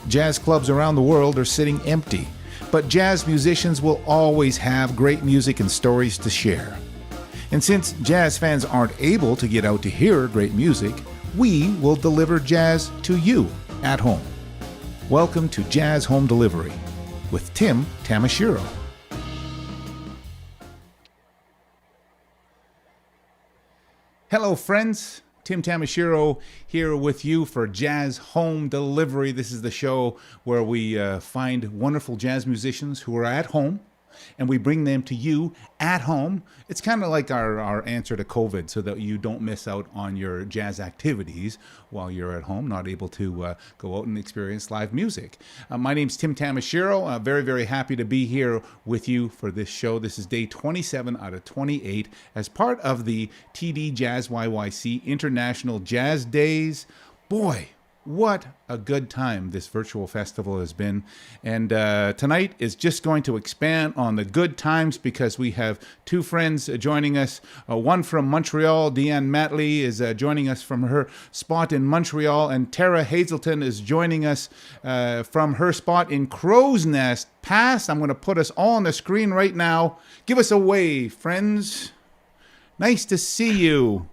Jazz clubs around the world are sitting empty, but jazz musicians will always have great music and stories to share. And since jazz fans aren't able to get out to hear great music, we will deliver jazz to you at home. Welcome to Jazz Home Delivery with Tim Tamashiro. Hello, friends. Tim Tamashiro here with you for Jazz Home Delivery. This is the show where we find wonderful jazz musicians who are at home, and we bring them to you at home. It's kind of like our answer to COVID, so that you don't miss out on your jazz activities while you're at home, not able to go out and experience live music. My name's Tim Tamashiro. Very, very happy to be here with you for this show. This is day 27 out of 28 as part of the TD JazzYYC International Jazz Days. Boy, what a good time this virtual festival has been. And tonight is just going to expand on the good times because we have two friends joining us. One from Montreal, Deanne Matley, is joining us from her spot in Montreal. And Tara Hazelton is joining us from her spot in Crow's Nest Pass. I'm going to put us all on the screen right now. Give us a wave, friends. Nice to see you.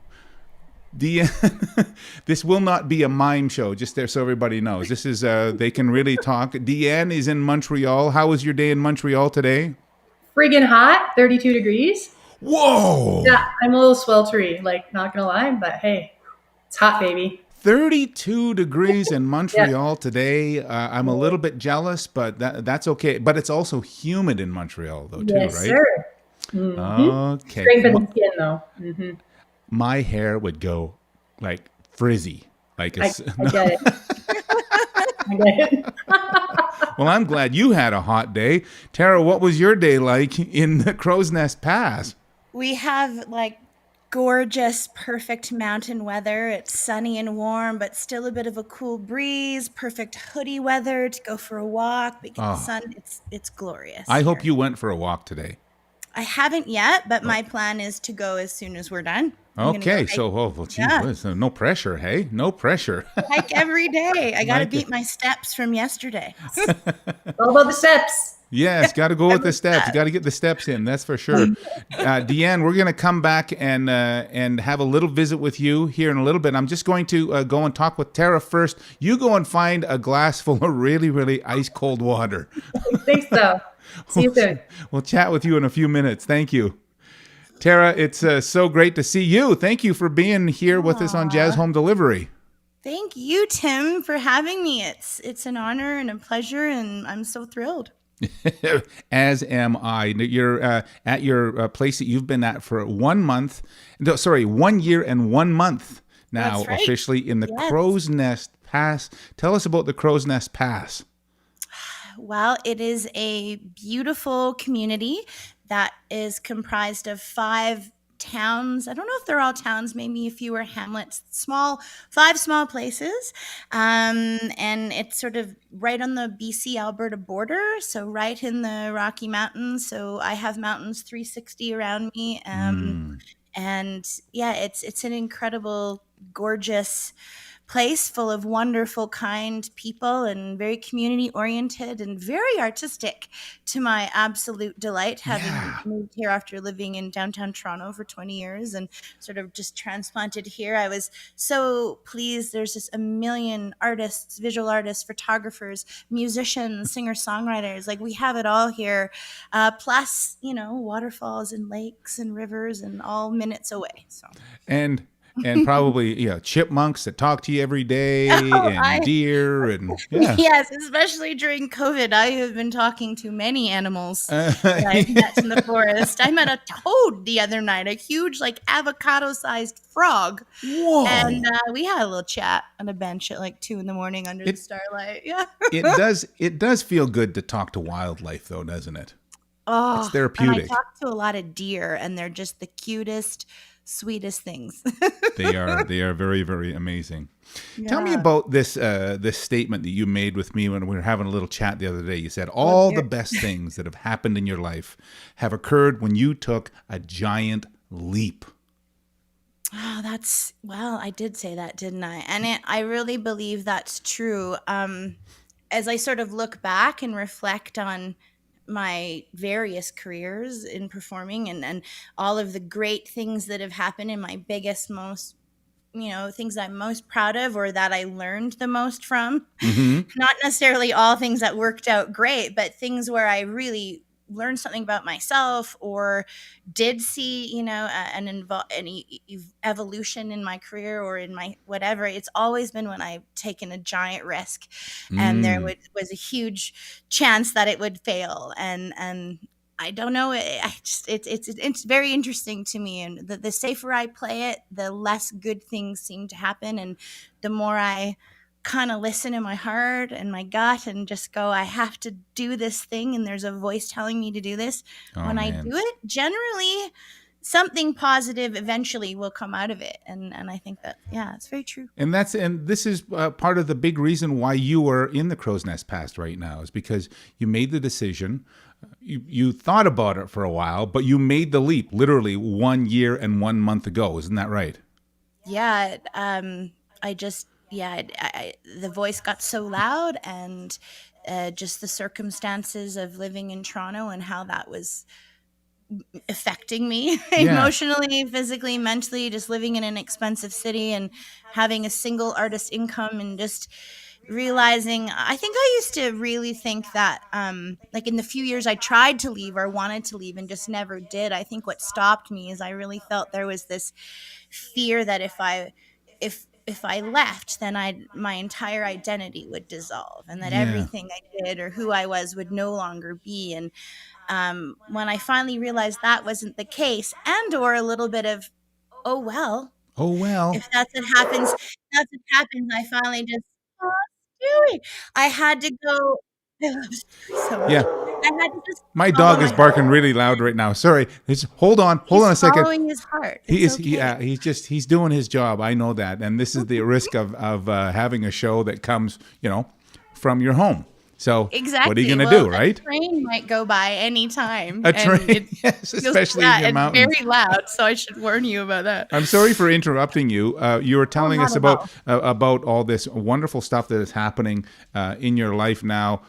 Deanne, this will not be a mime show, just there so everybody knows. This is, they can really talk. Deanne is in Montreal. How was your day in Montreal today? Friggin' hot, 32 degrees. Whoa! Yeah, I'm a little sweltery, not gonna lie, but hey, it's hot, baby. 32 degrees in Montreal today. I'm a little bit jealous, but that's okay. But it's also humid in Montreal, though, too, yes, right? Sir. Mm-hmm. Okay. Strengthen the skin, though. Mm-hmm. My hair would go like frizzy. I get it. I get it. Well, I'm glad you had a hot day. Tara, what was your day like in the Crow's Nest Pass? We have gorgeous, perfect mountain weather. It's sunny and warm, but still a bit of a cool breeze. Perfect hoodie weather to go for a walk. But the sun, it's glorious. I hope you went for a walk today. I haven't yet, but my plan is to go as soon as we're done. Okay, so no pressure, hey? No pressure. Hike every day. I got to beat my steps from yesterday. All about the steps. Yes, got to go with the steps. Got to get the steps in, that's for sure. Deanne, we're going to come back and have a little visit with you here in a little bit. I'm just going to go and talk with Tara first. You go and find a glass full of really, really ice-cold water. I think so. See you soon. We'll chat with you in a few minutes. Thank you. Tara, it's so great to see you. Thank you for being here with us on Jazz Home Delivery. Thank you, Tim, for having me. It's an honor and a pleasure, and I'm so thrilled. As am I. You're at your place that you've been at for 1 month. No, sorry, 1 year and 1 month now. That's right. Officially in the Crow's Nest Pass. Tell us about the Crow's Nest Pass. Well, it is a beautiful community that is comprised of 5 towns. I don't know if they're all towns, maybe a few are hamlets, 5 small places. And it's sort of right on the BC Alberta border, so right in the Rocky Mountains. So I have mountains 360 around me. And yeah, it's an incredible, gorgeous place full of wonderful, kind people and very community oriented and very artistic, to my absolute delight, having moved here after living in downtown Toronto for 20 years and sort of just transplanted here. I was so pleased. There's just a million artists, visual artists, photographers, musicians, singer-songwriters. We have it all here. Plus, waterfalls and lakes and rivers and all minutes away. So. And probably, chipmunks that talk to you every day, deer, and yes, especially during COVID, I have been talking to many animals that I met in the forest. I met a toad the other night, a huge, avocado-sized frog. Whoa! And we had a little chat on a bench at 2 a.m. under the starlight. Yeah, it does feel good to talk to wildlife, though, doesn't it? Oh, it's therapeutic. And I talk to a lot of deer, and they're just the cutest, sweetest things. They are very, very amazing. Yeah. Tell me about this statement that you made with me when we were having a little chat the other day. You said all the best things that have happened in your life have occurred when you took a giant leap. Oh, I did say that, didn't I? And I really believe that's true. as I sort of look back and reflect on my various careers in performing, and all of the great things that have happened, in my biggest, most, things I'm most proud of or that I learned the most from. Mm-hmm. Not necessarily all things that worked out great, but things where I really learned something about myself or did see, evolution in my career or in my whatever. It's always been when I've taken a giant risk, and there Mm. was a huge chance that it would fail. And I don't know. I just it's very interesting to me. And the safer I play it, the less good things seem to happen, and the more I kind of listen to my heart and my gut and just go, I have to do this thing, and there's a voice telling me to do this. Oh When I do man. it, generally something positive eventually will come out of it. And I think that, yeah, it's very true. And this is part of the big reason why you are in the crow's nest past right now, is because you made the decision. You thought about it for a while, but you made the leap literally 1 year and 1 month ago. Isn't that right? Yeah. I just, yeah, the voice got so loud, and just the circumstances of living in Toronto and how that was affecting me Yeah. emotionally, physically, mentally, just living in an expensive city and having a single artist income, and just realizing, I think I used to really think that, like, in the few years I tried to leave or wanted to leave and just never did, I think what stopped me is I really felt there was this fear that if I left, then my entire identity would dissolve, and that Yeah. everything I did or who I was would no longer be. And when I finally realized that wasn't the case, and or a little bit of, oh well, Oh well. if that's what happens, that's what happens. I finally just, oh, Stewie, I had to go. I love Stewie so much. Yeah. I had to just My follow dog is my heart. barking really loud right now. Sorry. Hold on He's a second. following his heart. He It's is. okay. Yeah. He's doing his job. I know that, and this is the risk of having a show that comes, from your home. So Exactly. what are you going to Well, do, right? A train might go by any time. A train, yes, especially in your and mountains. very loud. So I should warn you about that. I'm sorry for interrupting you. You were telling not us at about all this wonderful stuff that is happening in your life now.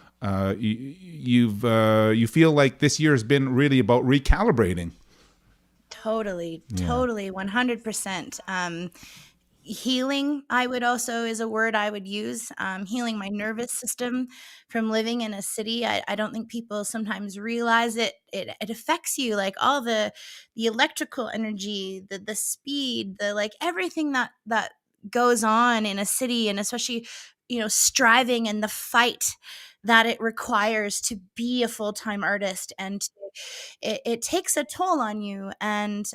You feel like this year has been really about recalibrating. Totally, 100%. Healing, I would also, is a word I would use. Healing my nervous system from living in a city. I don't think people sometimes realize it. It affects you, like all the electrical energy, the speed, the, like, everything that goes on in a city, and especially, striving and the fight that it requires to be a full-time artist, and it takes a toll on you. And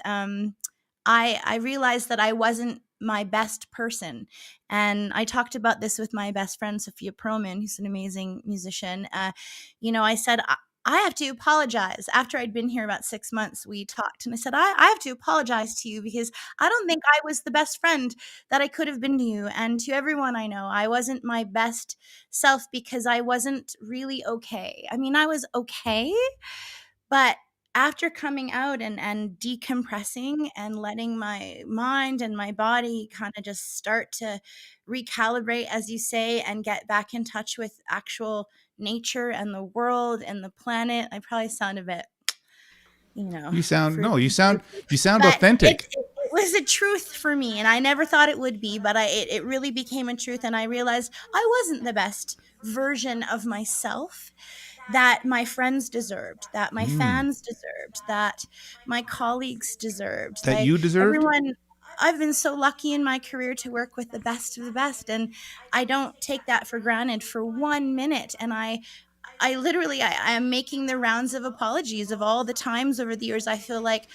I realized that I wasn't my best person. And I talked about this with my best friend, Sophia Perlman, who's an amazing musician. I said, I have to apologize. After I'd been here about 6 months, we talked, and I said, I have to apologize to you, because I don't think I was the best friend that I could have been to you. And to everyone I know, I wasn't my best self because I wasn't really okay. I mean, I was okay, but after coming out and decompressing and letting my mind and my body kind of just start to recalibrate, as you say, and get back in touch with actual nature and the world and the planet, I probably sound a bit, You sound fruity, no. You sound but authentic. it was a truth for me, and I never thought it would be, but it really became a truth, and I realized I wasn't the best version of myself that my friends deserved, that my fans deserved, that my colleagues deserved, That like you deserved. everyone. I've been so lucky in my career to work with the best of the best, and I don't take that for granted for 1 minute. And I literally, I am making the rounds of apologies of all the times over the years I feel like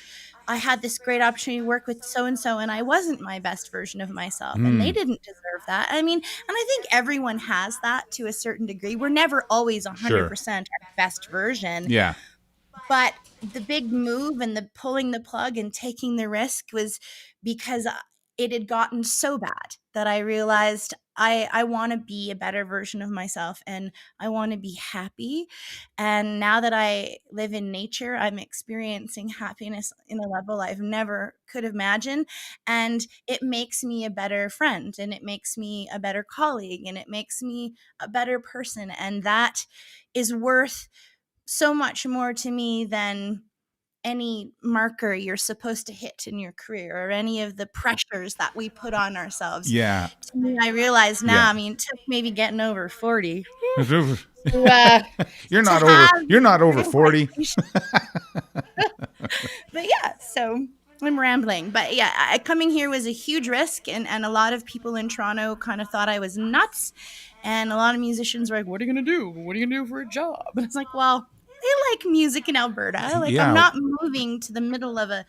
I had this great opportunity to work with so and so, and I wasn't my best version of myself, and they didn't deserve that. I mean, and I think everyone has that to a certain degree. We're never always 100% our best version, Yeah. but the big move and the pulling the plug and taking the risk was because it had gotten so bad that I realized I want to be a better version of myself and I want to be happy. And now that I live in nature, I'm experiencing happiness in a level I've never could imagine. And it makes me a better friend and it makes me a better colleague and it makes me a better person. And that is worth so much more to me than any marker you're supposed to hit in your career or any of the pressures that we put on ourselves. Yeah. To me, I realize now, Yeah. I mean, it took maybe getting over 40 You're not to over. have You're not over 40. But yeah, so I'm rambling. But yeah, coming here was a huge risk. And a lot of people in Toronto kind of thought I was nuts. And a lot of musicians were like, what are you going to do? What are you going to do for a job? And it's like, well, I like music in Alberta. Like, Yeah. I'm not moving to the middle of a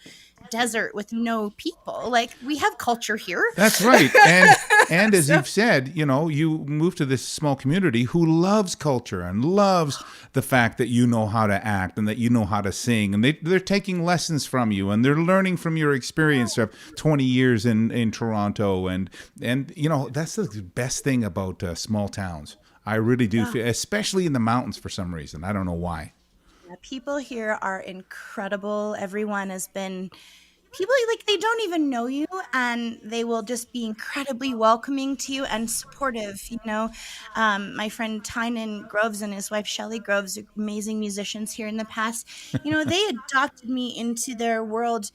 desert with no people. Like, we have culture here. That's right. And as you've said, you know, you moved to this small community who loves culture and loves the fact that you know how to act and that you know how to sing. And they're taking lessons from you and they're learning from your experience of 20 years in Toronto. And you know, that's the best thing about small towns. I really do feel, especially in the mountains for some reason. I don't know why. People here are incredible. Everyone has been people like they don't even know you and they will just be incredibly welcoming to you and supportive. You know, my friend Tynan Groves and his wife Shelley Groves, amazing musicians here in the past. You know, they adopted me into their world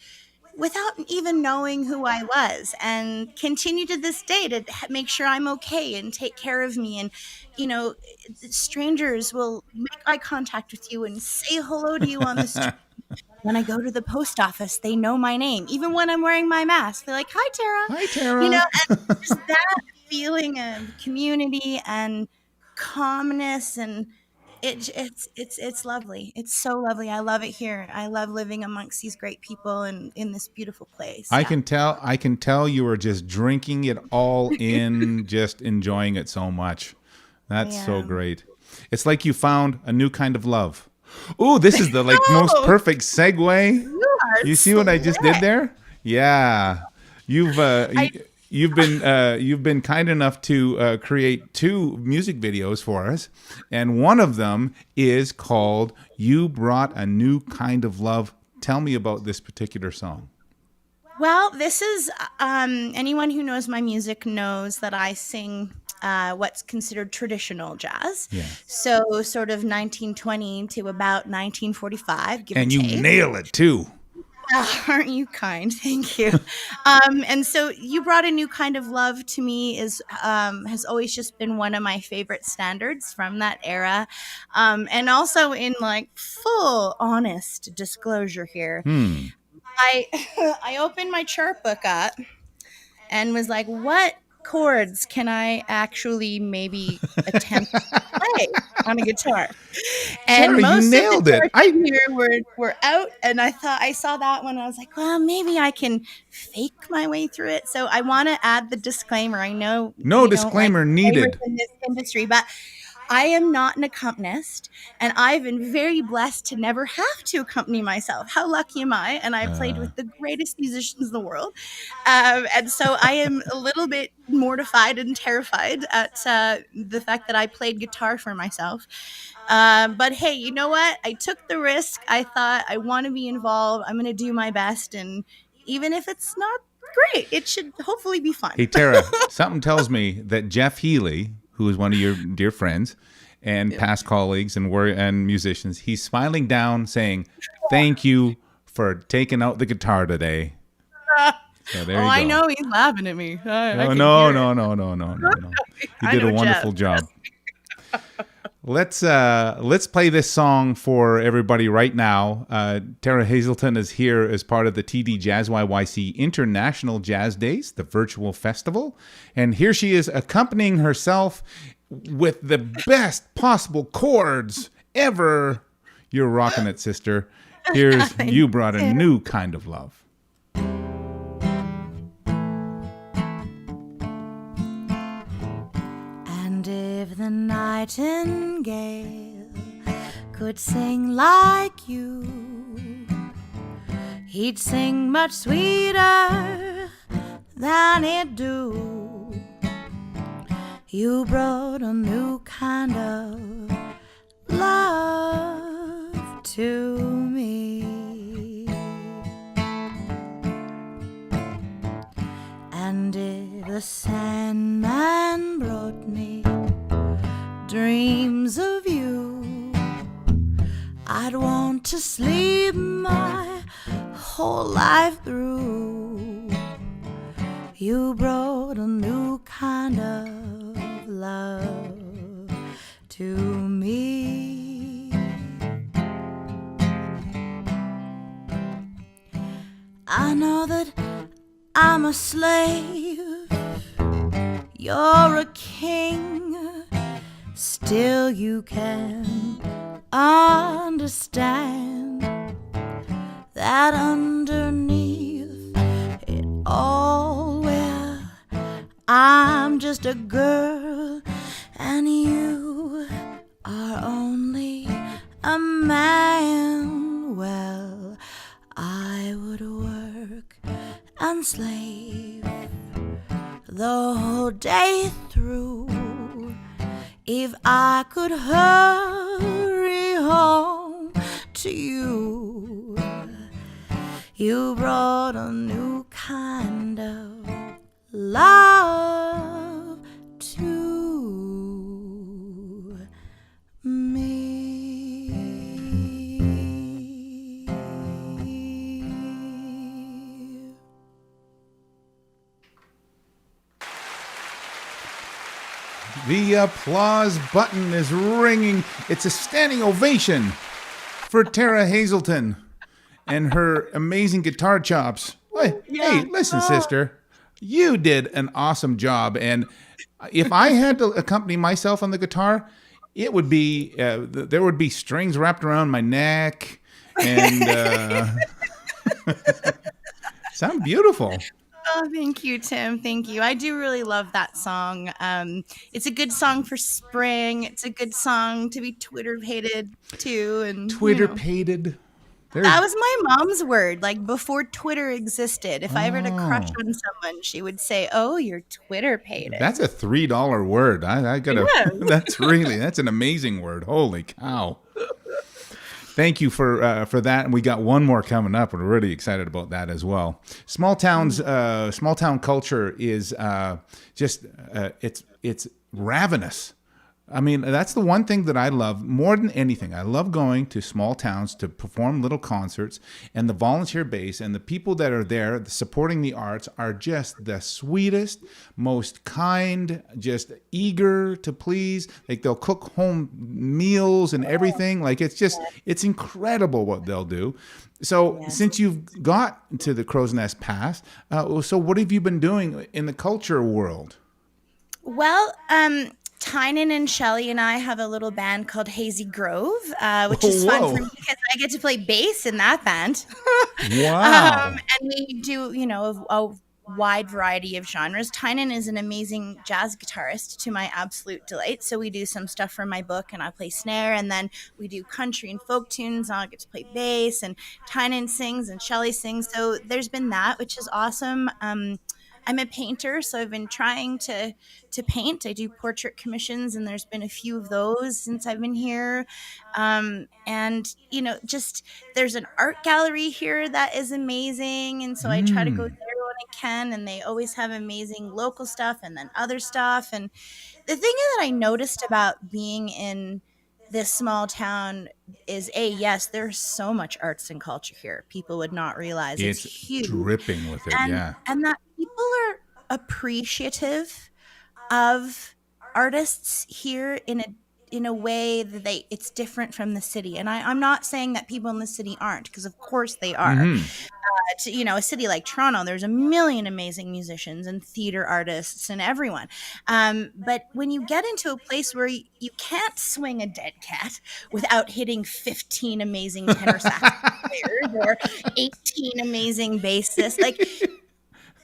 without even knowing who I was and continue to this day to make sure I'm okay and take care of me. And, you know, strangers will make eye contact with you and say hello to you on the street. When I go to the post office, they know my name. Even when I'm wearing my mask, they're like, hi, Tara. Hi, Tara. You know, and just that feeling of community and calmness and it's lovely. It's so lovely. I love it here. I love living amongst these great people and in this beautiful place. I can tell you are just drinking it all in, just enjoying it so much. That's so great. It's like you found a new kind of love. Ooh, this is the most perfect segue. You see what I just did there? Yeah. You've been kind enough to create 2 music videos for us, and one of them is called "You Brought a New Kind of Love." Tell me about this particular song. Well, this is anyone who knows my music knows that I sing what's considered traditional jazz. Yeah. So sort of 1920 to about 1945. Give And or you take. nail it too. Aren't you kind? Thank you. And so You Brought a New Kind of Love to me is has always just been one of my favorite standards from that era. And also in like full honest disclosure here, I opened my chart book up and was like, what chords can I actually maybe attempt to play on a guitar? And Sarah, most you nailed of the it. chords here were out, and I saw that one. And I was like, well, maybe I can fake my way through it. So I want to add the disclaimer. I know No we disclaimer don't like needed. in this industry, but I am not an accompanist, and I've been very blessed to never have to accompany myself. How lucky am I? And I played with the greatest musicians in the world. And so I am a little bit mortified and terrified at the fact that I played guitar for myself. But hey, you know what? I took the risk. I thought I want to be involved. I'm going to do my best. And even if it's not great, it should hopefully be fun. Hey, Tara, something tells me that Jeff Healy, who is one of your dear friends and past colleagues and musicians, he's smiling down saying, thank you for taking out the guitar today. So there you go. I know he's laughing at me. No. You did a wonderful job. Let's play this song for everybody right now. Terra Hazelton is here as part of the TD JazzYYC International Jazz Days, the virtual festival. And here she is accompanying herself with the best possible chords ever. You're rocking it, sister. Here's You Brought a New Kind of Love. And if the nightingale could sing like you, he'd sing much sweeter than it do. You brought a new kind of love to me. And if the Sandman brought me dreams of you, I'd want to sleep my whole life through. You brought a new kind of love to me. I know that I'm a slave, you're a king, still you can understand that underneath it all, well, I'm just a girl and you are only a man. Well, I would work and slave the whole day through if I could hurry home to you. You brought a new kind of love to me. The applause button is ringing. It's a standing ovation for Tara Hazelton and her amazing guitar chops. Hey, listen, sister, you did an awesome job. And if I had to accompany myself on the guitar, it would be there would be strings wrapped around my neck, and sound beautiful. Oh, thank you, Tim. Thank you. I do really love that song. It's a good song for spring. It's a good song to be Twitter-pated too. And Twitter-pated. That was my mom's word. Like before Twitter existed, if I ever had a crush on someone, she would say, "Oh, you're Twitter-pated." That's a $3 word. I gotta. Yeah. That's an amazing word. Holy cow! Thank you for that, and we got one more coming up. We're really excited about that as well. Small town culture is it's ravenous. I mean, that's the one thing that I love more than anything. I love going to small towns to perform little concerts, and the volunteer base and the people that are there supporting the arts are just the sweetest, most kind, just eager to please. Like they'll cook home meals and everything. Like it's incredible what they'll do. So since you've got to the Crow's Nest Pass, so what have you been doing in the culture world? Well, Tynan and Shelly and I have a little band called Hazy Grove, which is fun for me because I get to play bass in that band. Wow. And we do, a wide variety of genres. Tynan is an amazing jazz guitarist to my absolute delight. So we do some stuff from my book and I play snare, and then we do country and folk tunes. I get to play bass, and Tynan sings and Shelly sings. So there's been that, which is awesome. I'm a painter, so I've been trying to paint. I do portrait commissions, and there's been a few of those since I've been here. And, just there's an art gallery here that is amazing, and so I try to go there when I can, and they always have amazing local stuff and then other stuff. And the thing that I noticed about being in this small town is yes, there's so much arts and culture here. People would not realize it's huge, dripping with it. And that people are appreciative of artists here in a way that it's different from the city. And I'm not saying that people in the city aren't, because of course they are. A city like Toronto, there's a million amazing musicians and theater artists and everyone. But when you get into a place where you can't swing a dead cat without hitting 15 amazing tenor sax players or 18 amazing bassists, like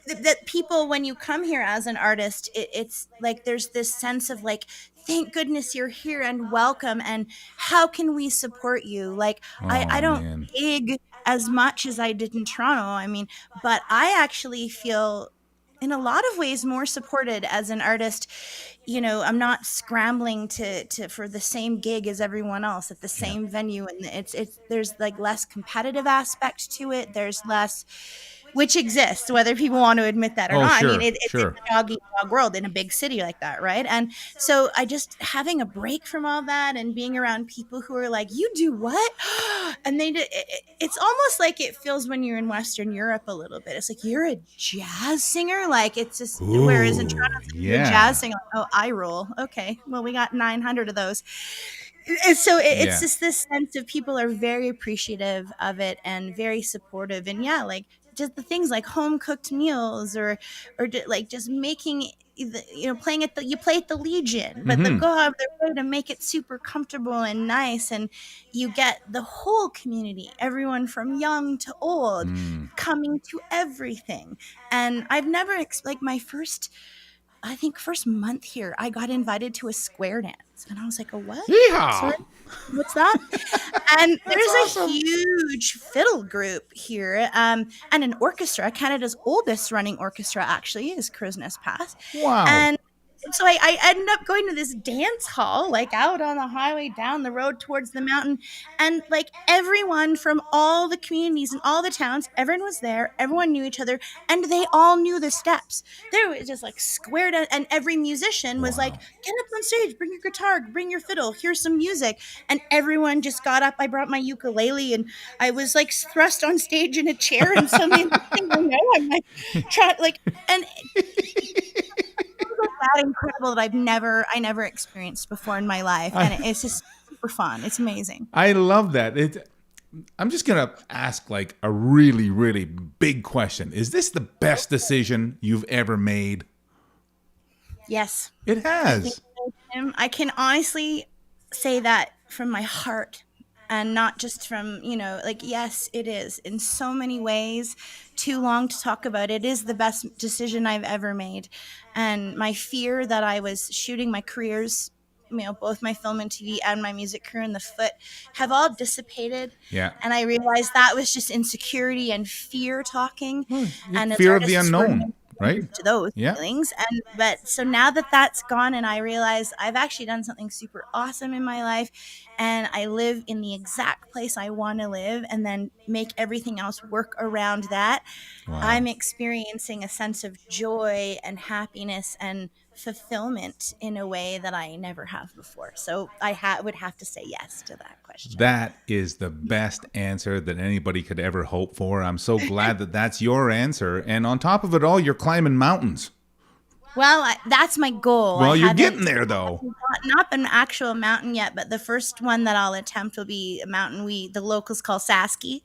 that people, when you come here as an artist, it's like there's this sense of like, thank goodness you're here and welcome, and how can we support you? Like, I don't gig as much as I did in Toronto. I mean, but I actually feel in a lot of ways more supported as an artist. You know, I'm not scrambling to for the same gig as everyone else at the Yeah. same venue, and it's there's like less competitive aspect to it. There's less, which exists, whether people want to admit that or Oh, not. I mean, sure, it's sure. a dog eat dog world in a big city like that, right? And so I just having a break from all that and being around people who are like, "You do what?" And it's almost like it feels when you're in Western Europe a little bit. It's like you're a jazz singer, like it's just. Whereas in Toronto, Ooh, it's like, you're a yeah. jazz singer. Like, oh, I roll. Okay, well, we got 900 of those. And so it's Yeah. just this sense of people are very appreciative of it and very supportive. And yeah, like just the things like home cooked meals or like just making playing at the you play at the Legion, but they Mm-hmm. go out of their way to make it super comfortable and nice, and you get the whole community, everyone from young to old, Mm. coming to everything. And I've never like my first, I think first month here, I got invited to a square dance, and I was like, "A what? Yeehaw! Sorry, what's that?" And That's there's awesome. a huge fiddle group here, and an orchestra. Canada's oldest running orchestra actually is Crow's Nest Pass, Wow. and so I ended up going to this dance hall, like out on the highway down the road towards the mountain. And like everyone from all the communities and all the towns, everyone was there. Everyone knew each other and they all knew the steps. There was just like squared out, and every musician was like, Wow. "Get up on stage, bring your guitar, bring your fiddle, here's some music." And everyone just got up. I brought my ukulele and I was like thrust on stage in a chair, and suddenly I'm like, and that incredible that I never experienced before in my life, and it's just super fun. It's amazing. I love that. I'm just gonna ask like a really, really big question. Is this the best decision you've ever made? Yes, It has. I can honestly say that from my heart, and not just from, like, yes, it is in so many ways. Too long to talk about. It is the best decision I've ever made. And my fear that I was shooting my careers, both my film and TV and my music career in the foot, have all dissipated. Yeah. And I realized that was just insecurity and fear talking. And as Fear of the artists, we're unknown, right? to those Yeah. feelings. But so now that that's gone, and I realize I've actually done something super awesome in my life, and I live in the exact place I want to live, and then make everything else work around that. Wow. I'm experiencing a sense of joy and happiness and fulfillment in a way that I never have before. So I would have to say yes to that question. That is the best answer that anybody could ever hope for. I'm so glad that that's your answer. And on top of it all, you're climbing mountains. Well, that's my goal. Well, I you're haven't- getting there, though. Not an actual mountain yet, but the first one that I'll attempt will be a mountain the locals call Sasky.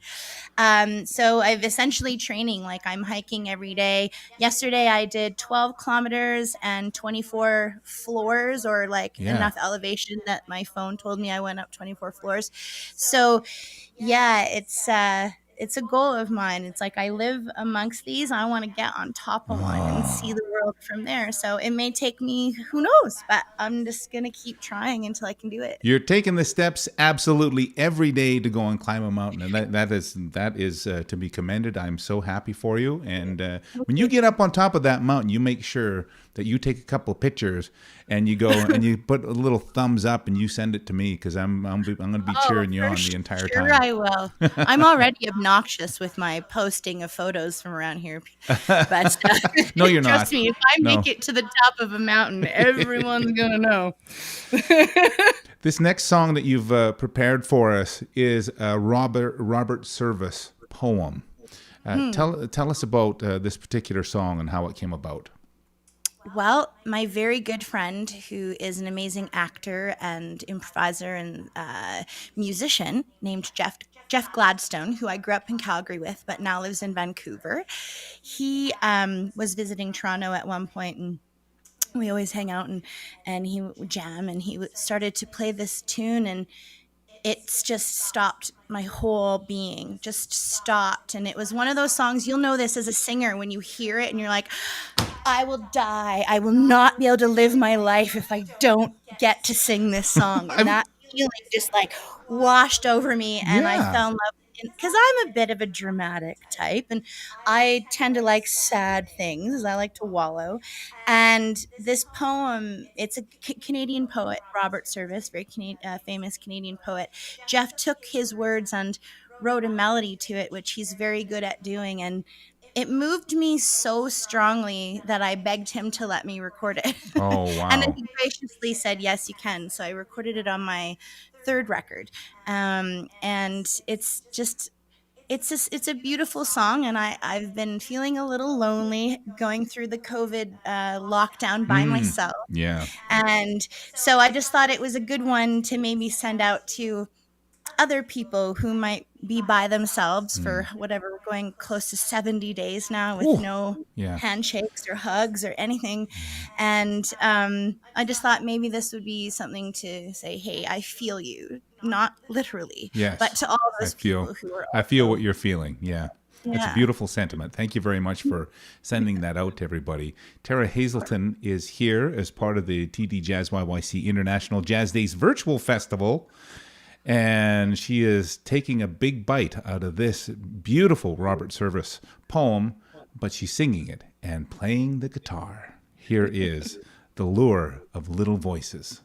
So I've essentially training, like I'm hiking every day. Yesterday I did 12 kilometers and 24 floors, or like Yeah. enough elevation that my phone told me I went up 24 floors. So yeah, it's a goal of mine. It's like I live amongst these. I want to get on top of one and see the world from there. So it may take me, who knows, but I'm just going to keep trying until I can do it. You're taking the steps absolutely every day to go and climb a mountain, and that is to be commended. I'm so happy for you. And when you get up on top of that mountain, you make sure that you take a couple of pictures and you go and you put a little thumbs up and you send it to me, because I'm going to be cheering you on the entire time. Sure, I will. I'm already obnoxious with my posting of photos from around here, but No, you're not. Trust me, if I make it to the top of a mountain, everyone's gonna know. This next song that you've prepared for us is a Robert Service poem. Tell us about this particular song and how it came about. Well, my very good friend, who is an amazing actor and improviser and musician, named Jeff Gladstone, who I grew up in Calgary with, but now lives in Vancouver. He was visiting Toronto at one point, and we always hang out and he would jam, and he started to play this tune, and it's just stopped. My whole being just stopped. And it was one of those songs, you'll know this as a singer when you hear it and you're like, I will die. I will not be able to live my life if I don't get to sing this song. And that feeling just like washed over me, and I fell in love because I'm a bit of a dramatic type and I tend to like sad things. I like to wallow. And this poem, it's a Canadian poet, Robert Service, very famous Canadian poet. Jeff took his words and wrote a melody to it, which he's very good at doing. And it moved me so strongly that I begged him to let me record it. Oh, And then wow. he graciously said, yes, you can. So I recorded it on my third record. And it's a beautiful song. And I've been feeling a little lonely going through the COVID lockdown by myself. Yeah. And so I just thought it was a good one to maybe send out to other people who might be by themselves for whatever, we're going close to 70 days now with Ooh. no Yeah. handshakes or hugs or anything. And I just thought maybe this would be something to say, hey, I feel you, not literally, Yes. but to all those people who are I feel what you're feeling. Yeah. That's a Yeah. beautiful sentiment. Thank you very much for sending that out to everybody. Tara Hazelton is here as part of the TD JazzYYC International Jazz Days Virtual Festival. And she is taking a big bite out of this beautiful Robert Service poem, but she's singing it and playing the guitar. Here is The Lure of Little Voices.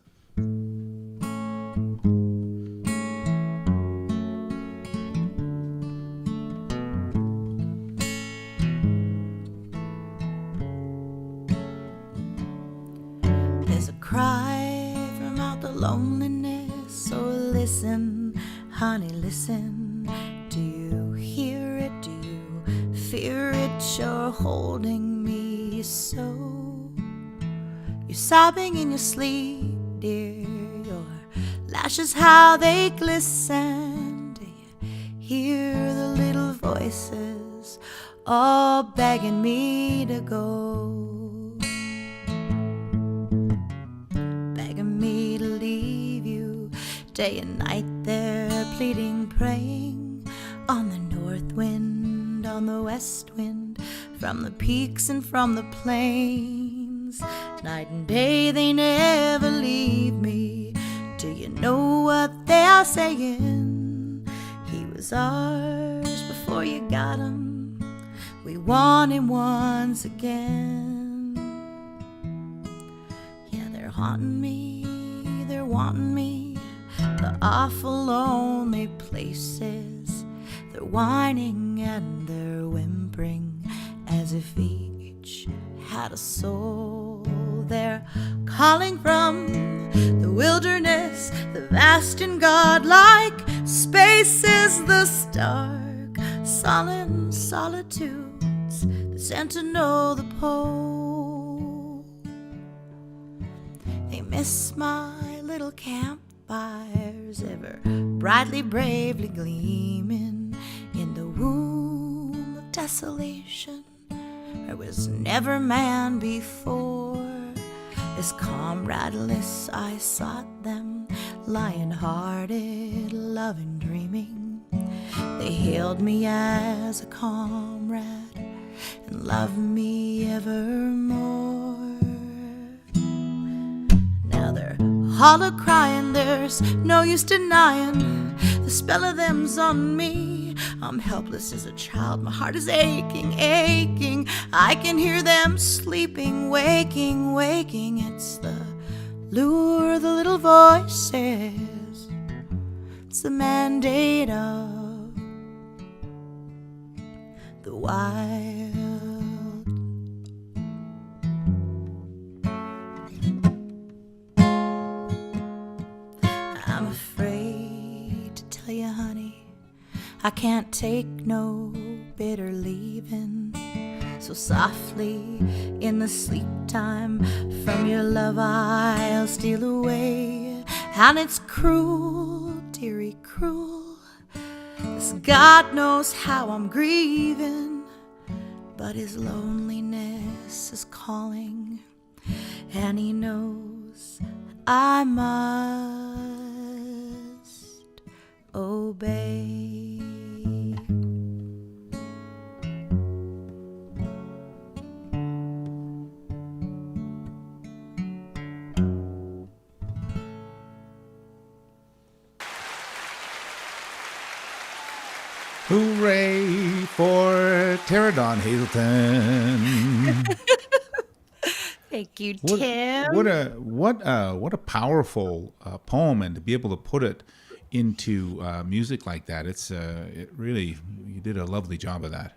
There's a cry from out the loneliness. So listen, honey, listen. Do you hear it? Do you fear it? You're holding me so. You're sobbing in your sleep, dear. Your lashes, how they glisten. Do you hear the little voices all begging me to go? Begging me to leave you. Day and night they're pleading, praying on the north wind, on the west wind, from the peaks and from the plains. Night and day they never leave me. Do you know what they are saying? He was ours before you got him. We want him once again. Yeah, they're haunting me, they're wanting me. The awful lonely places. They're whining and they're whimpering as if each had a soul. They're calling from the wilderness, the vast and godlike spaces, the stark, sullen solitudes that sent to know the pole. They miss my little campfires, ever brightly, bravely gleaming in the womb of desolation. There was never man before. As comradeless I sought them, lion-hearted, loving, dreaming. They hailed me as a comrade and loved me evermore. Now they're hollow crying, there's no use denying. The spell of them's on me. I'm helpless as a child, my heart is aching, aching. I can hear them sleeping, waking, waking. It's the lure of the little voices. It's the mandate of the wild. I'm afraid to tell you, honey, I can't take no bitter leaving. So softly in the sleep time from your love I'll steal away. And it's cruel, dearie, cruel. This God knows how I'm grieving, but his loneliness is calling, and he knows I must obey. Hooray for Tara Hazelton. Thank you, Tim. What a powerful poem, and to be able to put it into music like that, it really, you did a lovely job of that.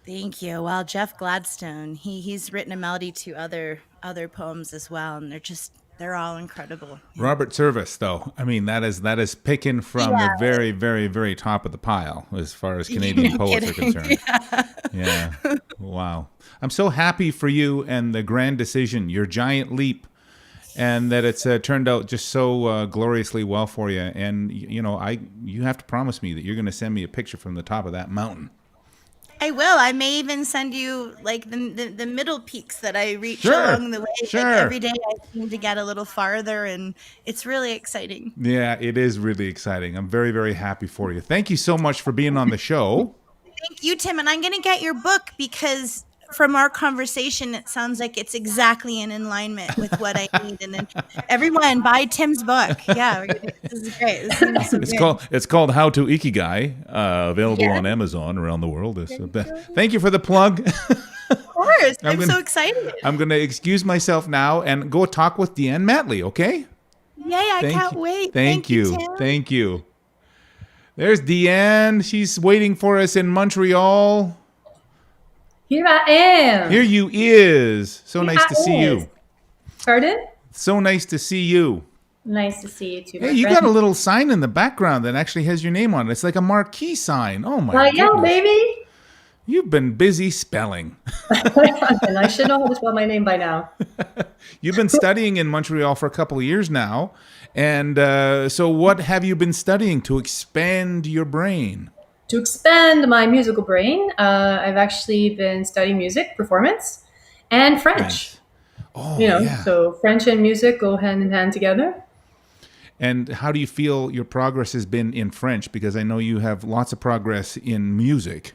Thank you. Well, Jeff Gladstone, he's written a melody to other poems as well, and they're all incredible. Robert Service, though, I mean, that is picking from the very, very, very top of the pile as far as Canadian poets are concerned. Yeah. Wow. I'm so happy for you and the grand decision, your giant leap, and that it's turned out just so gloriously well for you. And you have to promise me that you're going to send me a picture from the top of that mountain. I will. I may even send you like the middle peaks that I reach along the way. Sure. Like every day I seem to get a little farther, and it's really exciting. Yeah, it is really exciting. I'm very, very happy for you. Thank you so much for being on the show. Thank you, Tim. And I'm going to get your book because from our conversation, it sounds like it's exactly in alignment with what I need. And then everyone buy Tim's book. Yeah, this is great. It's called How to Ikigai, available on Amazon around the world. Thank you for the plug. Of course. I'm so excited. I'm going to excuse myself now and go talk with Deanne Matley, okay? Yeah, I can't wait. Thank you. Tim. Thank you. There's Deanne. She's waiting for us in Montreal. Here I am. Here you is. So nice to see you. Pardon? So nice to see you. Nice to see you too. Hey, you got a little sign in the background that actually has your name on it. It's like a marquee sign. Oh my goodness. Yeah, baby. You've been busy spelling. I should know how to spell my name by now. You've been studying in Montreal for a couple of years now. And so what have you been studying to expand your brain? To expand my musical brain, I've actually been studying music, performance, and French. Nice. Oh, So French and music go hand in hand together. And how do you feel your progress has been in French? Because I know you have lots of progress in music.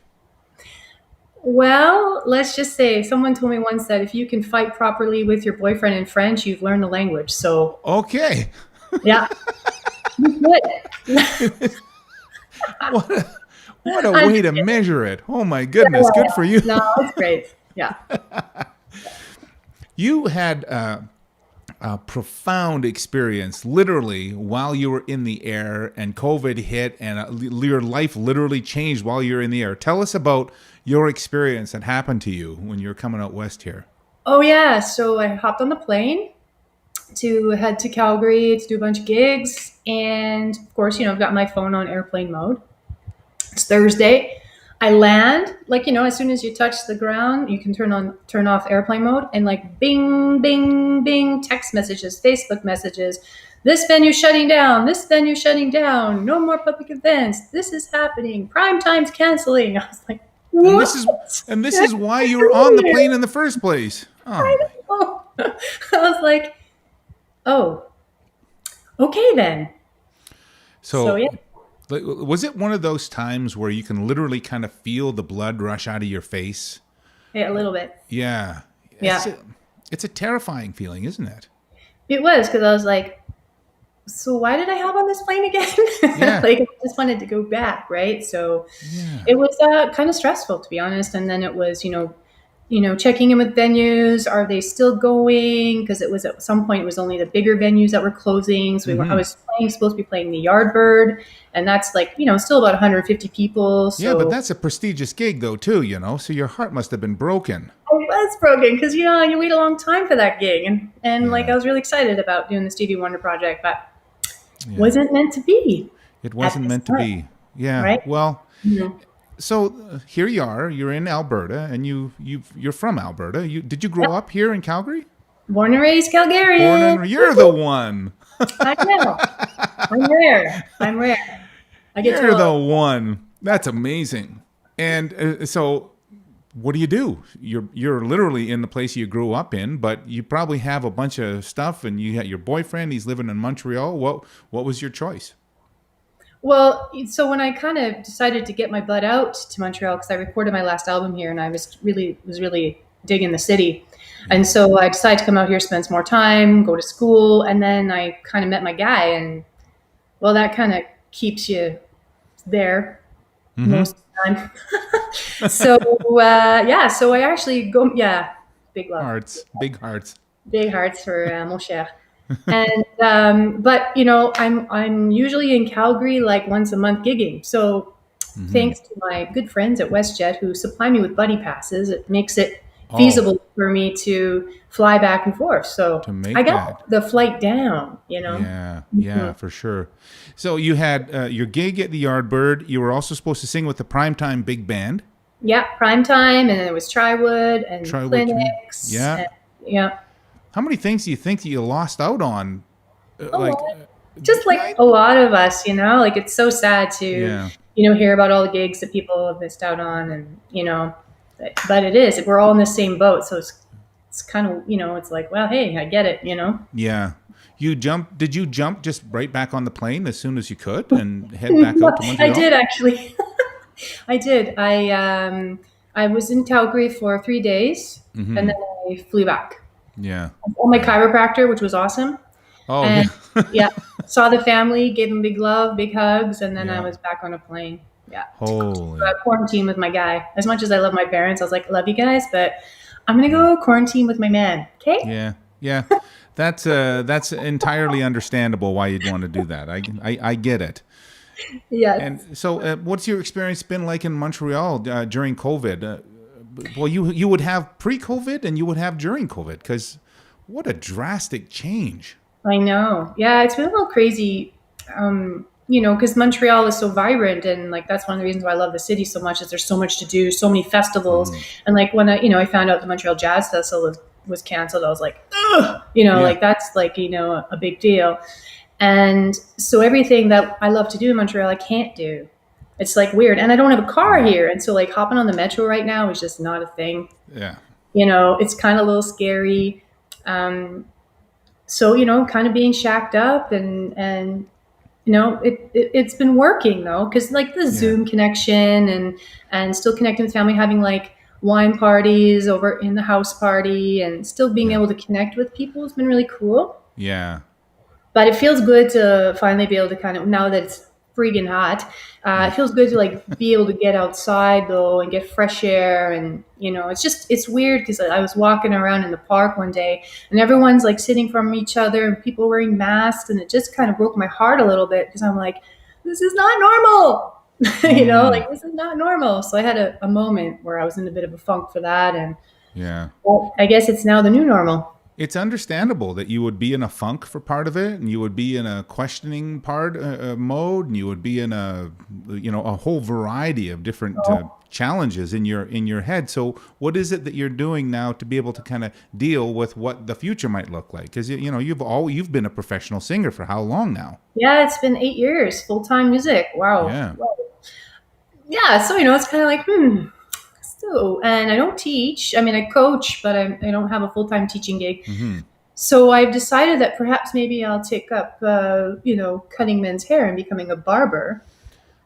Well, let's just say someone told me once that if you can fight properly with your boyfriend in French, you've learned the language. So okay. Yeah. What a way to measure it. Oh my goodness. Good for you. No, it's great. Yeah. You had a profound experience literally while you were in the air, and COVID hit, and your life literally changed while you were in the air. Tell us about your experience that happened to you when you were coming out west here. Oh yeah. So I hopped on the plane to head to Calgary to do a bunch of gigs. And of course, I've got my phone on airplane mode. It's Thursday. I land, as soon as you touch the ground, you can turn off airplane mode, and bing, bing, bing, text messages, Facebook messages. This venue shutting down. This venue shutting down. No more public events. This is happening. Prime time's canceling. I was like, what? And this is why you were on the plane in the first place. Oh. I know. I was like, oh, okay then. So yeah. Was it one of those times where you can literally kind of feel the blood rush out of your face? Yeah, a little bit. Yeah. Yeah. It's a terrifying feeling, isn't it? It was, because I was like, so why did I hop on this plane again? Yeah. I just wanted to go back, right? So It was kind of stressful, to be honest. And then it was, checking in with venues. Are they still going? Because it was at some point, it was only the bigger venues that were closing. So I was supposed to be playing the Yardbird, and that's still about 150 people. So. Yeah, but that's a prestigious gig though too, so your heart must have been broken. I was broken because, you wait a long time for that gig. And I was really excited about doing the Stevie Wonder project, but wasn't meant to be. It wasn't meant to be. Yeah. Right? Well, so here you are. You're in Alberta, and you're from Alberta. Did you grow up here in Calgary? Born and raised Calgarian. You're the one. I know. I'm rare. You're the one. That's amazing. And so, what do? You're literally in the place you grew up in, but you probably have a bunch of stuff. And you had your boyfriend. He's living in Montreal. What was your choice? Well, so when I kind of decided to get my butt out to Montreal, because I recorded my last album here, and I was really digging the city. And so I decided to come out here, spend some more time, go to school. And then I kind of met my guy, and well, that kind of keeps you there most of the time. So so I actually go, big love. Hearts, big hearts. Big hearts for mon cher. And but I'm usually in Calgary like once a month gigging. So thanks to my good friends at WestJet who supply me with buddy passes, it makes it feasible for me to fly back and forth. So I got the flight down, Yeah, for sure. So you had your gig at the Yardbird. You were also supposed to sing with the Primetime Big Band. Yeah, Primetime, and then it was Trywood and Clinics. Yeah. Yeah. How many things do you think that you lost out on? Just like a lot of us, like it's so sad to, hear about all the gigs that people have missed out on, and, but it is, we're all in the same boat. So it's kind of, it's like, well, hey, I get it, Yeah. Did you jump just right back on the plane as soon as you could and head back out to Montreal? I did actually. I did. I was in Calgary for 3 days and then I flew back. Yeah. I saw my chiropractor, which was awesome. Oh, and, saw the family, gave them big love, big hugs, and then I was back on a plane. Yeah. Holy. So I quarantined with my guy. As much as I love my parents, I was like, I love you guys, but I'm going to go quarantine with my man. Okay? Yeah. Yeah. That's entirely understandable why you'd want to do that. I get it. Yes. And so what's your experience been like in Montreal during COVID? Well, you would have pre-COVID and you would have during COVID, because what a drastic change. I know. Yeah, it's been a little crazy, because Montreal is so vibrant, and like that's one of the reasons why I love the city so much is there's so much to do, so many festivals. And like when I found out the Montreal Jazz Festival was canceled, I was like, ugh! Like that's like, a big deal. And so everything that I love to do in Montreal, I can't do. It's like weird. And I don't have a car here. And so like hopping on the metro right now is just not a thing. Yeah. It's kind of a little scary. So, kind of being shacked up and it's been working though. Cause like the Zoom connection and still connecting with family, having like wine parties over in the house party and still being able to connect with people has been really cool. Yeah. But it feels good to finally be able to kind of, now that it's freaking hot, it feels good to like be able to get outside though and get fresh air. And, it's weird because I was walking around in the park one day and everyone's like sitting from each other and people wearing masks. And it just kind of broke my heart a little bit because I'm like, this is not normal. Like this is not normal. So I had a moment where I was in a bit of a funk for that. And well, I guess it's now the new normal. It's understandable that you would be in a funk for part of it, and you would be in a questioning mode, and you would be in a whole variety of different challenges in your head. So, what is it that you're doing now to be able to kind of deal with what the future might look like? Because you've been a professional singer for how long now? Yeah, it's been 8 years, full-time music. Wow. Yeah. Yeah. So it's kind of like So, and I don't teach. I mean, I coach, but I don't have a full-time teaching gig. So I've decided that perhaps maybe I'll take up, cutting men's hair and becoming a barber,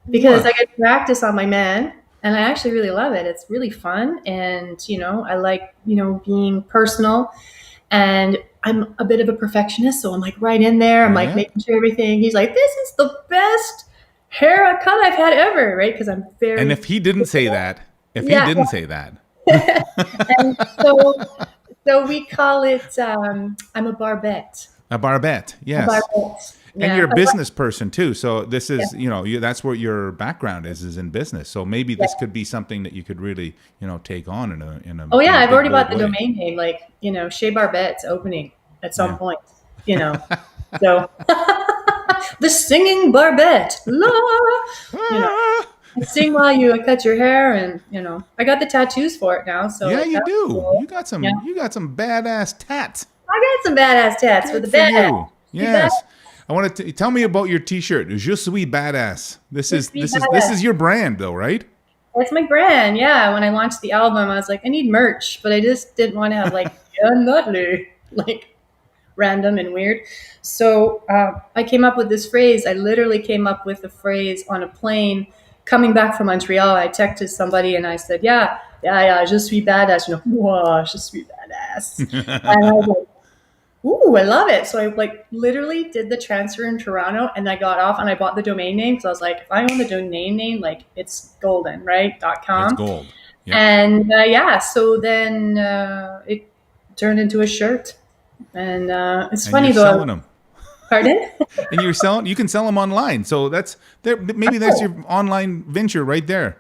because I get to practice on my man, and I actually really love it. It's really fun, and I like being personal, and I'm a bit of a perfectionist, so I'm like right in there. I'm like making sure everything. He's like, "This is the best haircut I've had ever," right? Because I'm very. And if he didn't say that. He didn't say that. And so we call it, I'm a barbette. A barbette, yes. A barbette. Yeah. And you're a business person too. So this is, that's what your background is in business. So maybe this could be something that you could really, take on in a Oh yeah, I've already bought the domain name, like, Chez Barbette's opening at some point, So the singing barbette. La, sing while you cut your hair, and I got the tattoos for it now. So you do. Cool. You got some badass tats. I got some badass tats for the badass. Yes. I want to tell me about your T-shirt. Je suis badass. This is your brand though, right? That's my brand. Yeah. When I launched the album, I was like, I need merch, but I just didn't want to have like Deanne Matley, like random and weird. So I came up with this phrase. I literally came up with the phrase on a plane. Coming back from Montreal, I texted somebody and I said, yeah, je suis badass. Wow, je suis badass. And I was like, ooh, I love it. So I like literally did the transfer in Toronto, and I got off and I bought the domain name because I was like, if I own the domain name, like it's golden, right? That's .com. gold. Yep. And yeah, so then it turned into a shirt, and it's And funny you're though. selling them. Pardon? And you're selling. You can sell them online. So that's there. Maybe that's your online venture right there.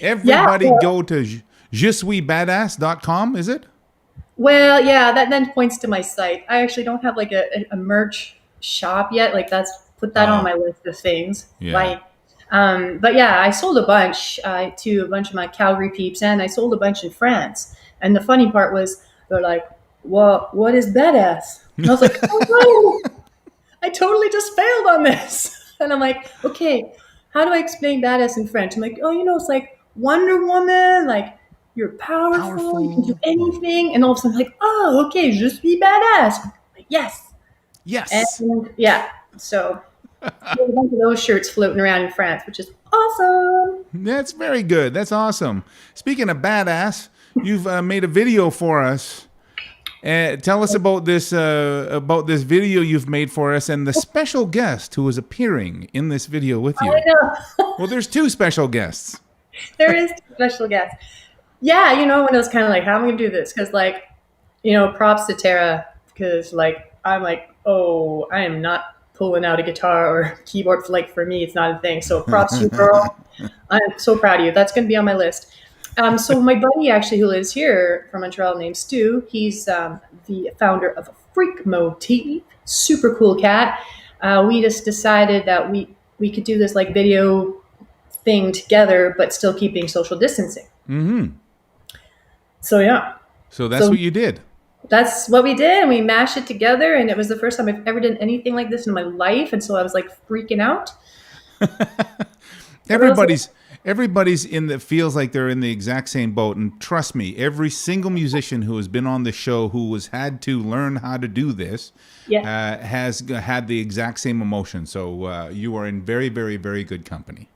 Everybody go to JazzYYC.com. Is it? Well, yeah, that then points to my site. I actually don't have like a merch shop yet. Like put that on my list of things. Yeah. Like, but yeah, I sold a bunch to a bunch of my Calgary peeps, and I sold a bunch in France. And the funny part was they're like, "Well, what is badass?" And I was like, "Oh no, I totally just failed on this." And I'm like, "Okay, how do I explain badass in French?" I'm like, "Oh, it's like Wonder Woman, like." You're powerful, you can do anything. And all of a sudden, I'm like, oh, okay, je suis badass. I'm like, yes. Yes. And yeah, so there's a bunch of those shirts floating around in France, which is awesome. That's very good. That's awesome. Speaking of badass, you've made a video for us. Tell us about this video you've made for us and the special guest who is appearing in this video with you. I know. Well, there's two special guests. There is two special guests. Yeah, when I was kind of like, how am I going to do this? Because, like, props to Tara, because, like, I'm like, oh, I am not pulling out a guitar or keyboard. For me, it's not a thing. So props to you, girl. I'm so proud of you. That's going to be on my list. So my buddy, actually, who lives here from Montreal, named Stu, he's the founder of Freak Motif. Super cool cat. We just decided that we could do this, like, video thing together, but still keeping social distancing. Mm-hmm. So yeah. So that's what you did. That's what we did, and we mashed it together, and it was the first time I've ever done anything like this in my life, and so I was like freaking out. Everybody's feels like they're in the exact same boat, and trust me, every single musician who has been on the show who has had to learn how to do this has had the exact same emotion. So you are in very, very, very good company.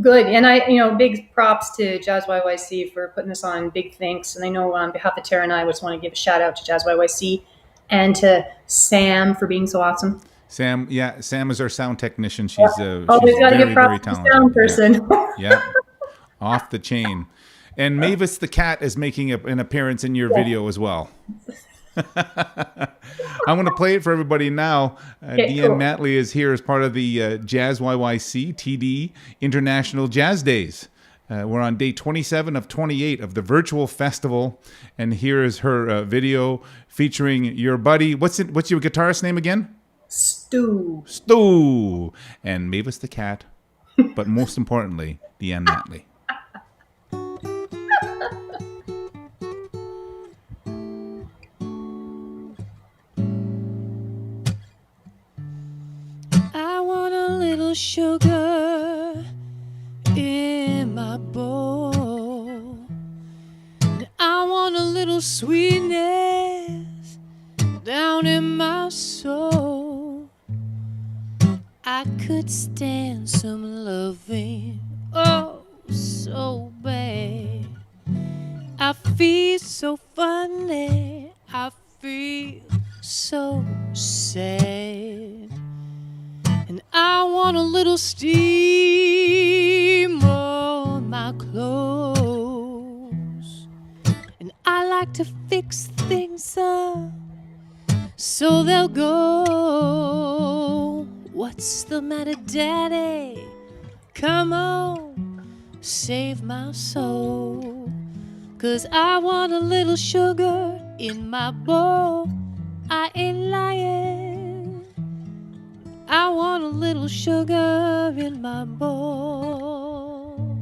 Good. And I, big props to JazzYYC for putting this on. Big thanks. And I know on behalf of Tara and I just want to give a shout out to JazzYYC and to Sam for being so awesome. Sam is our sound technician. She's always got to give props to the sound person. Yeah. Off the chain. And Mavis the cat is making an appearance in your video as well. I'm going to play it for everybody now. Deann Matley is here as part of the JazzYYC TD International Jazz Days. We're on day 27 of 28 of the virtual festival, and here is her video featuring your buddy. What's your guitarist name again? Stu. And Mavis the cat, but most importantly, Deann Matley. Sugar in my bowl, and I want a little sweetness down in my soul. I could stand some loving, oh, so bad. I feel so funny, I feel so sad. And I want a little steam on my clothes. And I like to fix things up so they'll go. What's the matter, Daddy? Come on, save my soul. 'Cause I want a little sugar in my bowl. I ain't lying. I want a little sugar in my bowl.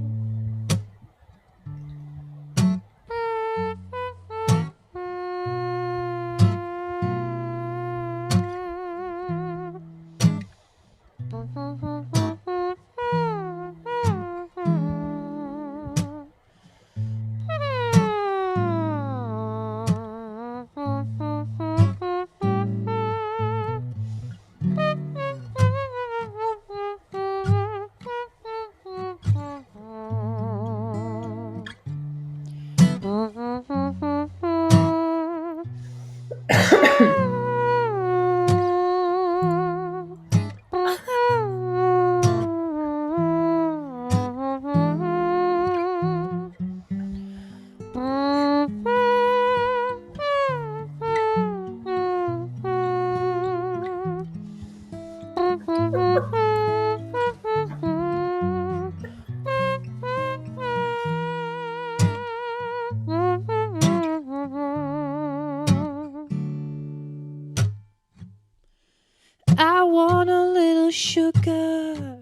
I want a little sugar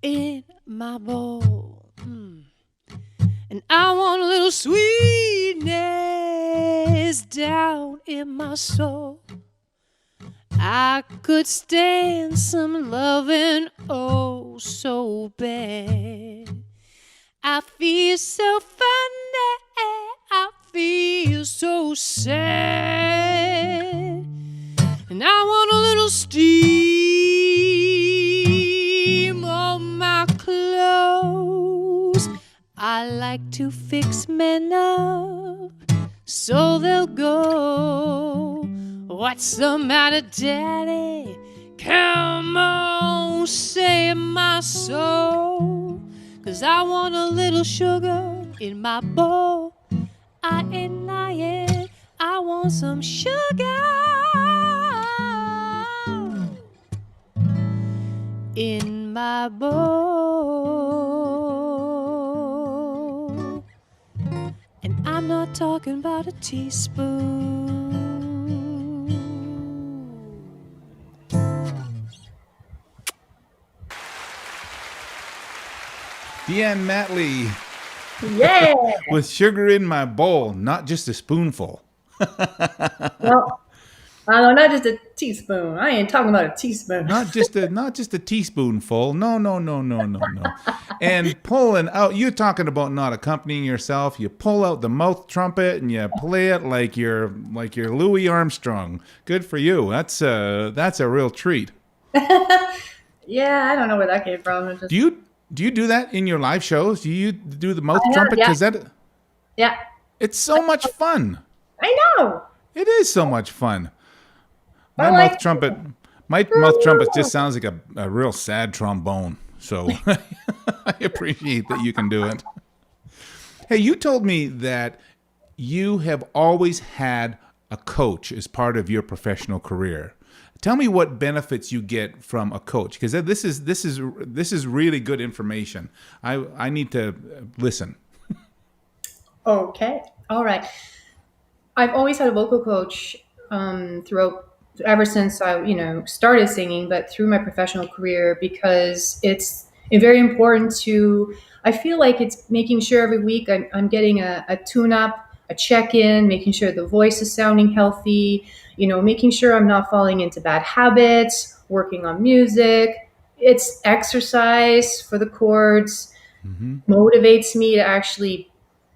in my bowl. And I want a little sweetness down in my soul. I could stand some loving, oh, so bad. I feel so funny, I feel so sad. And I want a little steam on my clothes. I like to fix men up so they'll go. What's the matter, Daddy? Come on, save my soul. 'Cause I want a little sugar in my bowl. I ain't lying, I want some sugar in my bowl. And I'm not talking about a teaspoon. Deanne Matley Yeah. with Sugar in My Bowl, not just a spoonful. Well, I know, not just a teaspoon. I ain't talking about a teaspoon. Not just a teaspoonful. No. And pulling out, you're talking about not accompanying yourself. You pull out the mouth trumpet and you play it like you're Louis Armstrong. Good for you. That's a real treat. Yeah, I don't know where that came from. It's just, Do you do that in your live shows? Do you do the mouth trumpet? Yeah. Because yeah, it's so much fun. I know. It is so much fun. My I mouth like- trumpet just sounds like a real sad trombone. So I appreciate that you can do it. Hey, you told me that you have always had a coach as part of your professional career. Tell me what benefits you get from a coach, because this is really good information. I need to listen. Okay. All right. I've always had a vocal coach ever since I started singing, but through my professional career, because it's very important to. I feel like it's making sure every week I'm getting a tune-up, a check-in, making sure the voice is sounding healthy, making sure I'm not falling into bad habits, working on music. It's exercise for the chords, motivates me to actually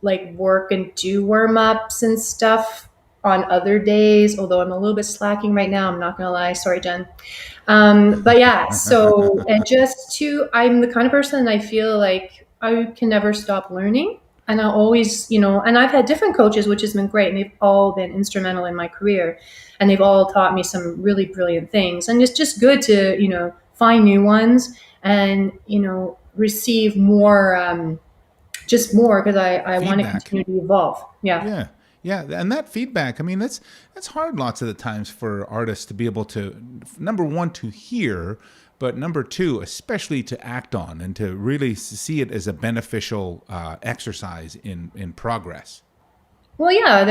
work and do warm-ups and stuff on other days, although I'm a little bit slacking right now. I'm not going to lie. Sorry, Jen. But yeah, so, and I'm the kind of person I feel like I can never stop learning. And I always, and I've had different coaches, which has been great. And they've all been instrumental in my career. And they've all taught me some really brilliant things. And it's just good to, find new ones and, receive more, just more, because I want to continue to evolve. Yeah. Yeah. And that feedback, I mean, that's hard lots of the times for artists to be able to, number one, to hear, but number two, especially to act on and to really see it as a beneficial exercise in progress. Well, yeah,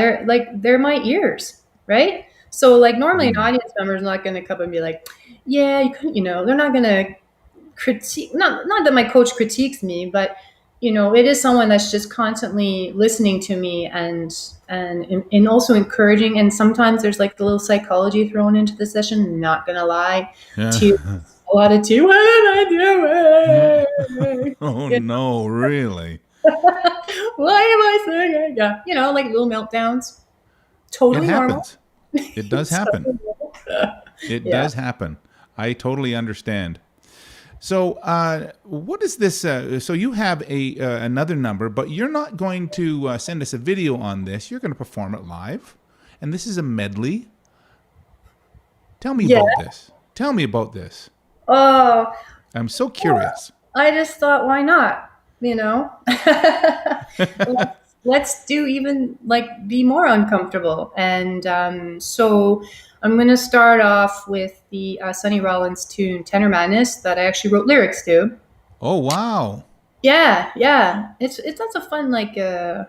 they're my ears, right? So normally an audience member is not going to come and be like, yeah, you couldn't, they're not going to critique, not that my coach critiques me, but it is someone that's just constantly listening to me and also encouraging. And sometimes there's the little psychology thrown into the session, not going to lie, to a lot of what am I doing? Oh, no, really? Why am I singing? Yeah, little meltdowns. Totally It normal. happens. It does happen. It does happen. I totally understand. So, what is this? So you have another number, but you're not going to send us a video on this. You're going to perform it live, and this is a medley. Tell me about this. Tell me about this. Oh, I'm so curious. I just thought, why not? Let's do even be more uncomfortable. And so I'm going to start off with the Sonny Rollins tune, Tenor Madness, that I actually wrote lyrics to. Oh, wow. Yeah. It's that's a fun, a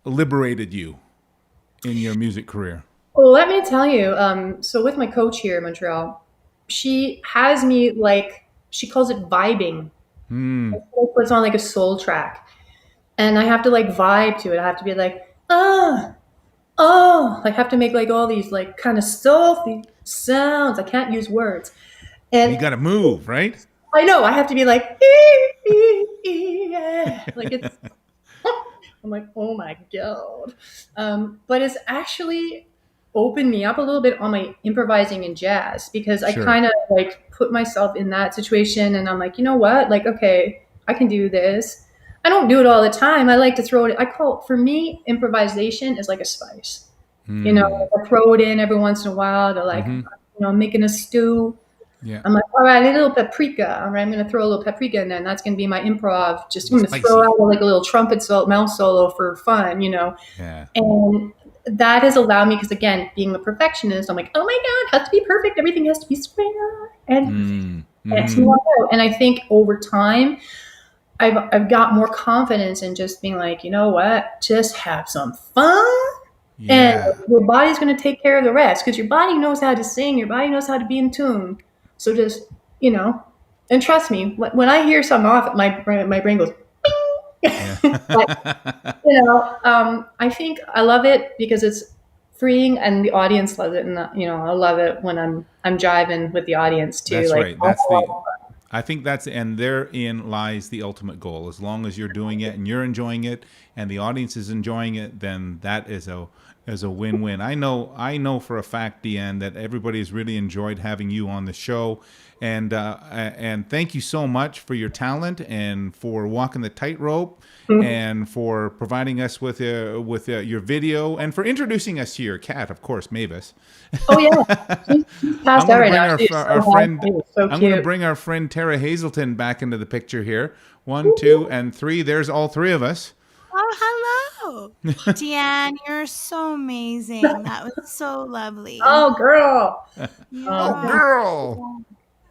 liberated you in your music career? Well, let me tell you. So with my coach here in Montreal, she has me like, she calls it vibing. She puts on like a soul track, and I have to like vibe to it. I have to be like, like, I have to make like all these like kind of stealthy sounds. I can't use words. And You got to move, right? I know I have to be like, like it's. I'm like, oh my God. But it's actually opened me up a little bit on my improvising in jazz, because I Sure. kind of like put myself in that situation, and I'm like, you know what? Like, okay, I can do this. I don't do it all the time. I like to throw it. For me, improvisation is like a spice. You know, I throw it in every once in a while to like, you know, I'm making a stew. Yeah. I'm like, all right, a little paprika. All right, I'm going to throw a little paprika in there, and that's going to be my improv. Just I'm going to Spicy. throw out like a little trumpet mouth solo for fun, you know. Yeah. And that has allowed me, because again, being a perfectionist, I'm like, oh my God, it has to be perfect. Everything has to be square. And it's more out. And I think over time, I've got more confidence in just being like, you know what, just have some fun. Yeah. And your body's going to take care of the rest, because your body knows how to sing. Your body knows how to be in tune. So just, you know, and trust me, when I hear something off, my brain goes, bing. But, you know, I think I love it because it's freeing, and the audience loves it. And, you know, I love it when I'm jiving with the audience too. That's like, right. I think and therein lies the ultimate goal. As long as you're doing it and you're enjoying it and the audience is enjoying it, then that is a win-win. I know for a fact, Deanne, that everybody has really enjoyed having you on the show, and thank you so much for your talent and for walking the tightrope and for providing us with your video and for introducing us to your cat, of course, Mavis. Oh yeah, she's passed out right now. I'm So going to bring our friend Tara Hazleton back into the picture here. 1, 2, and 3. There's all 3 of us. Oh, hello. Deanne, you're so amazing. That was so lovely. Oh, girl. Oh, girl.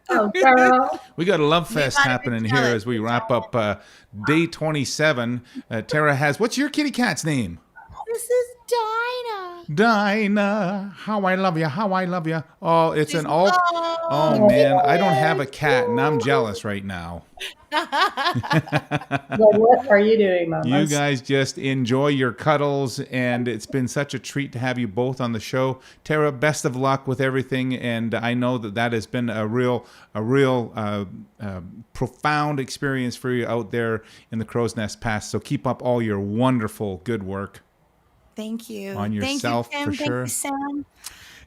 Oh, girl. We got a love fest gotta be happening here jealous. as we wrap up day 27. Tara what's your kitty cat's name? This is Dinah. Dinah, how I love you, how I love you. Oh, it's an alt. Oh, Oh man, I don't have a cat and I'm jealous right now. Like, what are you doing, Mama? You guys just enjoy your cuddles, and it's been such a treat to have you both on the show. Tara, best of luck with everything, and I know that has been a real profound experience for you out there in the Crow's Nest Pass. So keep up all your wonderful good work. Thank you. On yourself, Thank you, Tim. for sure. Thank you, Sam.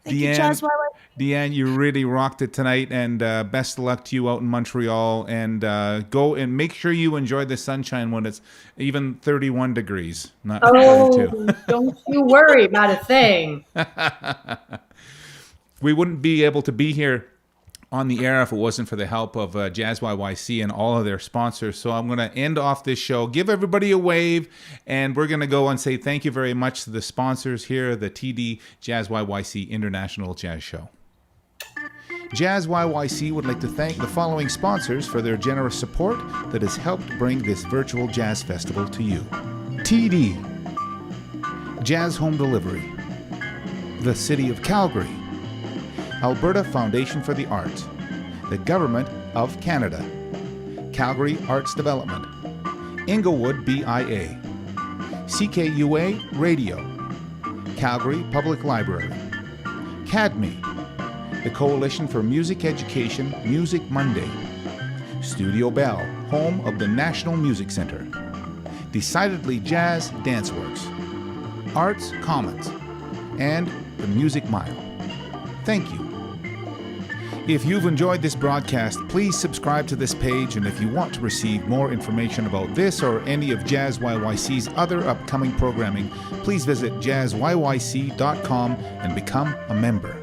Thank you, Deanne, JazzYYC. Deanne, you really rocked it tonight, and best of luck to you out in Montreal. And go and make sure you enjoy the sunshine when it's even 31 degrees, not 32. Don't you worry about a thing. We wouldn't be able to be here on the air if it wasn't for the help of JazzYYC and all of their sponsors. So I'm going to end off this show, give everybody a wave, and we're going to go and say thank you very much to the sponsors here, the TD JazzYYC International Jazz Show. JazzYYC would like to thank the following sponsors for their generous support that has helped bring this virtual jazz festival to you. TD, Jazz Home Delivery, the City of Calgary, Alberta Foundation for the Arts, the Government of Canada, Calgary Arts Development, Inglewood BIA, CKUA Radio, Calgary Public Library, CADME, the Coalition for Music Education Music Monday, Studio Bell, home of the National Music Center, Decidedly Jazz Danceworks, Arts Commons, and the Music Mile. Thank you. If you've enjoyed this broadcast, please subscribe to this page, and if you want to receive more information about this or any of JazzYYC's other upcoming programming, please visit jazzyyc.com and become a member.